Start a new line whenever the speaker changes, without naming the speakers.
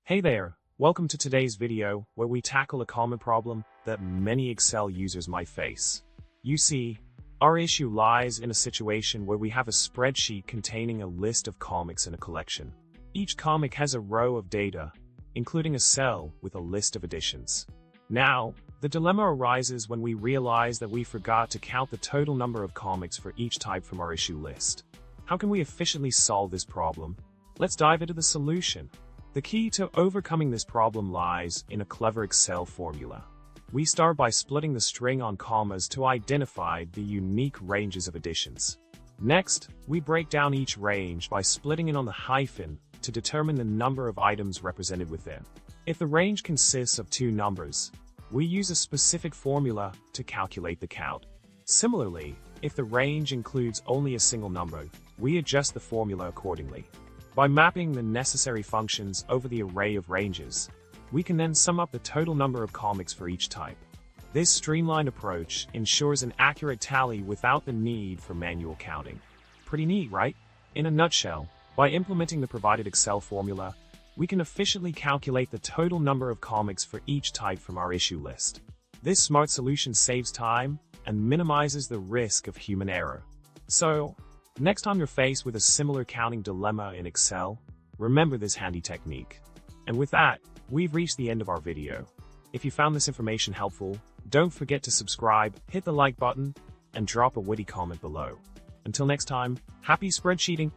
Hey there, welcome to today's video where we tackle a common problem that many Excel users might face. You see, our issue lies in a situation where we have a spreadsheet containing a list of comics in a collection. Each comic has a row of data, including a cell with a list of additions. Now, the dilemma arises when we realize that we forgot to count the total number of comics for each type from our issue list. How can we efficiently solve this problem? Let's dive into the solution. The key to overcoming this problem lies in a clever Excel formula. We start by splitting the string on commas to identify the unique ranges of additions. Next, we break down each range by splitting it on the hyphen to determine the number of items represented within. If the range consists of two numbers, we use a specific formula to calculate the count. Similarly, if the range includes only a single number, we adjust the formula accordingly. By mapping the necessary functions over the array of ranges, we can then sum up the total number of comics for each type. This streamlined approach ensures an accurate tally without the need for manual counting. Pretty neat, right? In a nutshell, by implementing the provided Excel formula, we can efficiently calculate the total number of comics for each type from our issue list. This smart solution saves time and minimizes the risk of human error. So, next time you're faced with a similar counting dilemma in Excel, remember this handy technique. And with that, we've reached the end of our video. If you found this information helpful, don't forget to subscribe, hit the like button, and drop a witty comment below. Until next time, happy spreadsheeting!